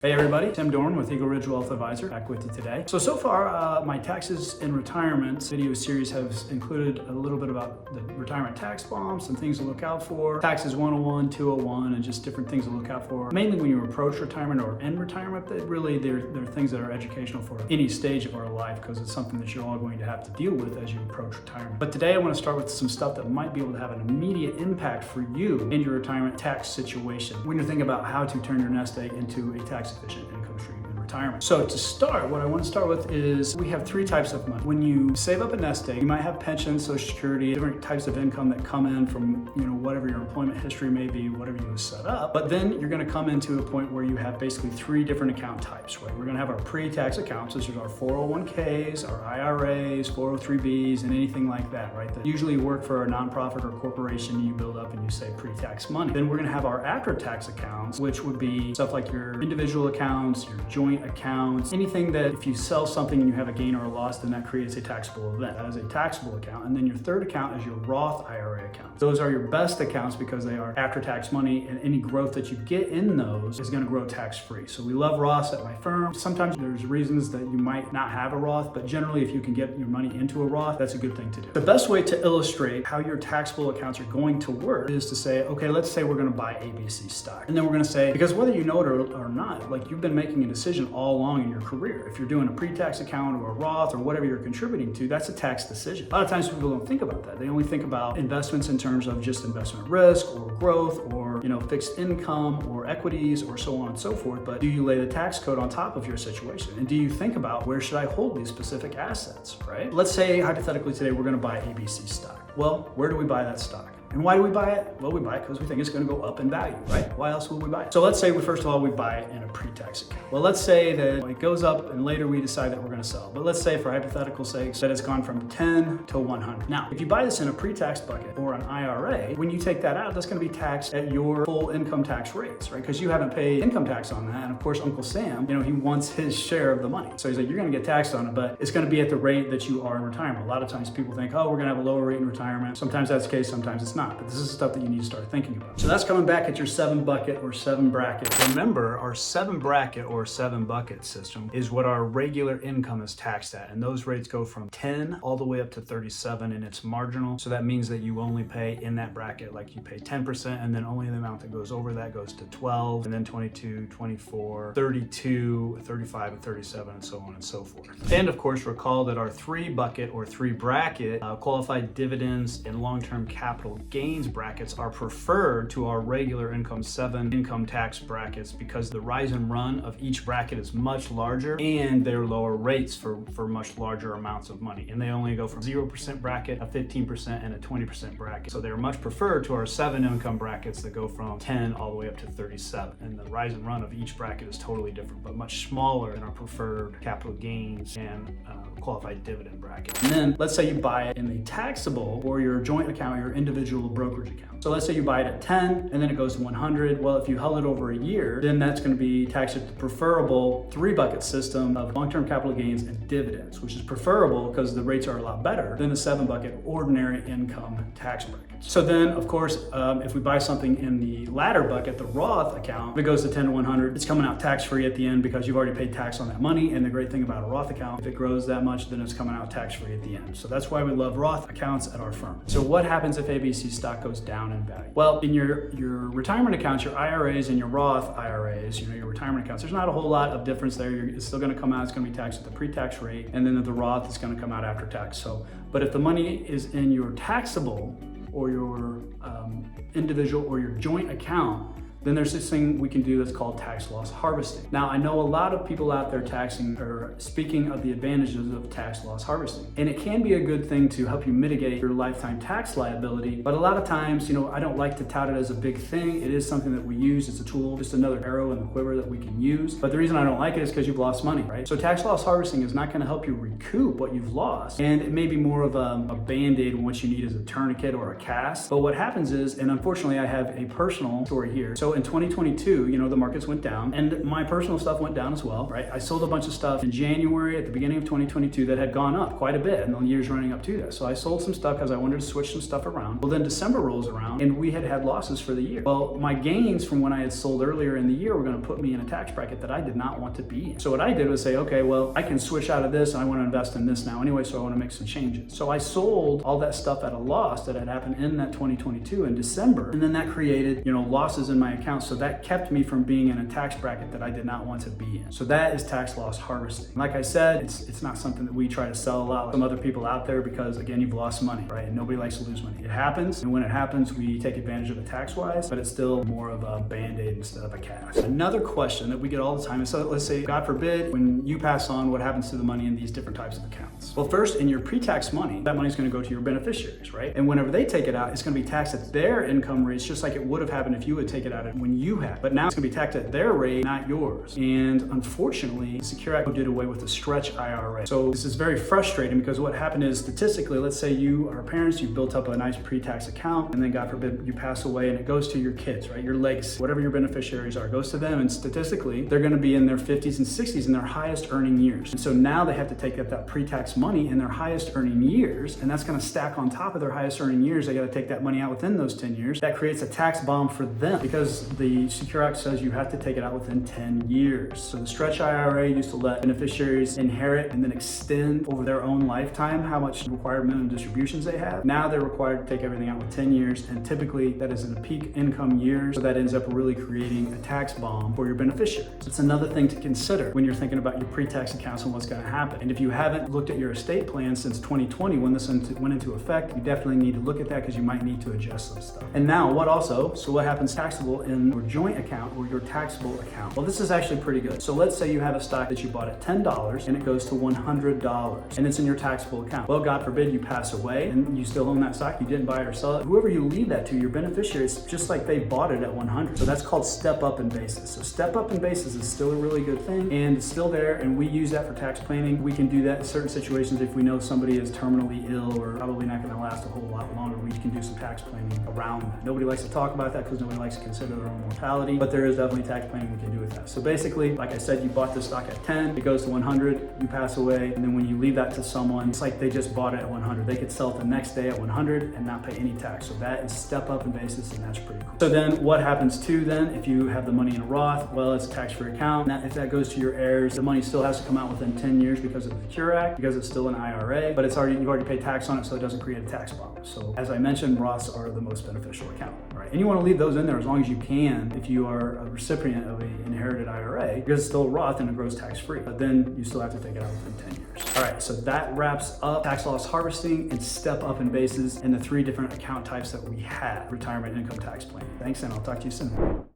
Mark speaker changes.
Speaker 1: Hey everybody, Tim Dorn with Eagle Ridge Wealth Advisor, back with you today. So far, my taxes in retirement video series has included a little bit about the retirement tax bomb, some things to look out for, taxes 101, 201, and just different things to look out for. Mainly when you approach retirement or end retirement, they're things that are educational for any stage of our life because it's something that you're all going to have to deal with as you approach retirement. But today I want to start with some stuff that might be able to have an immediate impact for you in your retirement tax situation when you're thinking about how to turn your nest egg into a tax efficient income stream in retirement. So to start, what I want to start with is we have three types of money. When you save up a nest egg, you might have pensions, Social Security, different types of income that come in from whatever your employment history may be, whatever you have set up. But then you're going to come into a point where you have basically three different account types, right? We're going to have our pre-tax accounts, which is our 401ks, our IRAs, 403bs, and anything like that, right? That usually work for a nonprofit or corporation. You build up and you save pre-tax money. Then we're going to have our after-tax accounts, which would be stuff like your individual accounts, your joint accounts, anything that if you sell something and you have a gain or a loss, then that creates a taxable event. That is a taxable account. And then your third account is your Roth IRA account. Those are your best accounts because they are after-tax money, and any growth that you get in those is going to grow tax-free. So we love Roths at my firm. Sometimes there's reasons that you might not have a Roth, but generally if you can get your money into a Roth, that's a good thing to do. The best way to illustrate how your taxable accounts are going to work is to say, okay, let's say we're going to buy ABC stock. And then we're going to say, because whether you know it or not, like you've been making a decision all along in your career. If you're doing a pre-tax account or a Roth or whatever you're contributing to, that's a tax decision. A lot of times people don't think about that. They only think about investments in terms of just investment risk or growth or fixed income or equities or so on and so forth. But do you lay the tax code on top of your situation? And do you think about where should I hold these specific assets, right? Let's say hypothetically today we're going to buy ABC stock. Well, where do we buy that stock? And why do we buy it? Well, we buy it because we think it's going to go up in value, right? Why else would we buy it? So let's say first of all, we buy it in a pre-tax account. Well, let's say that it goes up and later we decide that we're going to sell. But let's say for hypothetical sakes that it's gone from 10 to 100. Now, if you buy this in a pre-tax bucket or an IRA, when you take that out, that's going to be taxed at your full income tax rates, right? Because you haven't paid income tax on that. And of course, Uncle Sam, he wants his share of the money. So he's like, you're going to get taxed on it, but it's going to be at the rate that you are in retirement. A lot of times people think, oh, we're going to have a lower rate in retirement. Sometimes that's the case, sometimes it's not. But this is stuff that you need to start thinking about. So that's coming back at your 7 bucket or 7 bracket. Remember, our 7 bracket or 7 bucket system is what our regular income is taxed at. And those rates go from 10 all the way up to 37, and it's marginal. So that means that you only pay in that bracket, like you pay 10%, and then only the amount that goes over that goes to 12, and then 22, 24, 32, 35, and 37, and so on and so forth. And of course, recall that our 3 bucket or 3 bracket qualified dividends and long-term capital gains brackets are preferred to our regular income 7 income tax brackets because the rise and run of each bracket is much larger and they're lower rates for much larger amounts of money. And they only go from 0% bracket, a 15%, and a 20% bracket. So they're much preferred to our 7 income brackets that go from 10 all the way up to 37. And the rise and run of each bracket is totally different, but much smaller than our preferred capital gains and qualified dividend bracket. And then let's say you buy it in the taxable or your joint account, your individual brokerage account. So let's say you buy it at 10 and then it goes to 100. Well, if you held it over a year, then that's going to be taxed at the preferable 3 bucket system of long-term capital gains and dividends, which is preferable because the rates are a lot better than the 7 bucket ordinary income tax bracket. So then, of course, if we buy something in the latter bucket, the Roth account, if it goes to 10 to 100, it's coming out tax-free at the end because you've already paid tax on that money. And the great thing about a Roth account, if it grows that much, then it's coming out tax-free at the end. So that's why we love Roth accounts at our firm. So what happens if ABC stock goes down in value? Well, in your retirement accounts, your IRAs and your Roth IRAs, your retirement accounts, there's not a whole lot of difference there. It's still going to come out, it's going to be taxed at the pre-tax rate, and then the Roth is going to come out after tax. So, but if the money is in your taxable or your individual or your joint account, then there's this thing we can do that's called tax loss harvesting. Now, I know a lot of people out there speaking of the advantages of tax loss harvesting. And it can be a good thing to help you mitigate your lifetime tax liability. But a lot of times, I don't like to tout it as a big thing. It is something that we use. It's a tool, just another arrow in the quiver that we can use. But the reason I don't like it is because you've lost money, right? So tax loss harvesting is not going to help you recoup what you've lost. And it may be more of a Band-Aid when what you need is a tourniquet or a cast. But what happens is, and unfortunately I have a personal story here. So So in 2022, the markets went down and my personal stuff went down as well, right? I sold a bunch of stuff in January at the beginning of 2022 that had gone up quite a bit in the years running up to that. So I sold some stuff because I wanted to switch some stuff around. Well, then December rolls around and we had losses for the year. Well, my gains from when I had sold earlier in the year were going to put me in a tax bracket that I did not want to be in. So what I did was say, okay, well, I can switch out of this and I want to invest in this now anyway, so I want to make some changes. So I sold all that stuff at a loss that had happened in that 2022 in December, and then that created, losses in my account. So that kept me from being in a tax bracket that I did not want to be in. So that is tax loss harvesting. Like I said, it's not something that we try to sell a lot like some other people out there because, again, you've lost money, right? And nobody likes to lose money. It happens, and when it happens, we take advantage of it tax-wise, but it's still more of a Band-Aid instead of a cast. Another question that we get all the time is, so let's say, God forbid, when you pass on, what happens to the money in these different types of accounts? Well, first, in your pre-tax money, that money's going to go to your beneficiaries, right? And whenever they take it out, it's going to be taxed at their income rates, just like it would have happened if you would take it out when you had. But now it's going to be taxed at their rate, not yours. And unfortunately, the Secure Act did away with the stretch IRA. So this is very frustrating because what happened is, statistically, let's say you are parents, you built up a nice pre-tax account, and then God forbid you pass away and it goes to your kids, right? Your legacy, whatever your beneficiaries are, goes to them, and statistically, they're going to be in their 50s and 60s in their highest earning years. And so now they have to take that pre-tax money in their highest earning years, and that's going to stack on top of their highest earning years. They got to take that money out within those 10 years. That creates a tax bomb for them because the Secure Act says you have to take it out within 10 years. So the stretch IRA used to let beneficiaries inherit and then extend over their own lifetime how much required minimum distributions they have. Now they're required to take everything out with 10 years, and typically that is in the peak income years, so that ends up really creating a tax bomb for your beneficiaries. It's another thing to consider when you're thinking about your pre-tax accounts and what's going to happen. And if you haven't looked at your estate plan since 2020 when this went into effect, you definitely need to look at that because you might need to adjust some stuff. And now what happens taxable in your joint account or your taxable account? Well, this is actually pretty good. So let's say you have a stock that you bought at $10 and it goes to $100 and it's in your taxable account. Well, God forbid you pass away and you still own that stock, you didn't buy it or sell it. Whoever you leave that to, your beneficiaries, just like they bought it at 100. So that's called step up in basis. So step up in basis is still a really good thing and it's still there, and we use that for tax planning. We can do that in certain situations if we know somebody is terminally ill or probably not going to last a whole lot longer. We can do some tax planning around that. Nobody likes to talk about that because nobody likes to consider their own mortality, but there is definitely tax planning we can do with that. So basically, like I said, you bought this stock at 10, it goes to 100, you pass away, and then when you leave that to someone, it's like they just bought it at 100. They could sell it the next day at 100 and not pay any tax. So that is step up in basis, and that's pretty cool. So then what happens too then, if you have the money in a Roth? Well, it's a tax-free account. Now, if that goes to your heirs, the money still has to come out within 10 years because of the Secure Act, because it's still an IRA, but you've already paid tax on it, so it doesn't create a tax bomb. So as I mentioned, Roths are the most beneficial account, right? And you want to leave those in there as long as you can if you are a recipient of an inherited IRA, because it's still Roth and it grows tax-free, but then you still have to take it out within 10 years. All right, so that wraps up tax loss harvesting and step up in basis and the 3 different account types that we have, retirement income tax planning. Thanks, and I'll talk to you soon.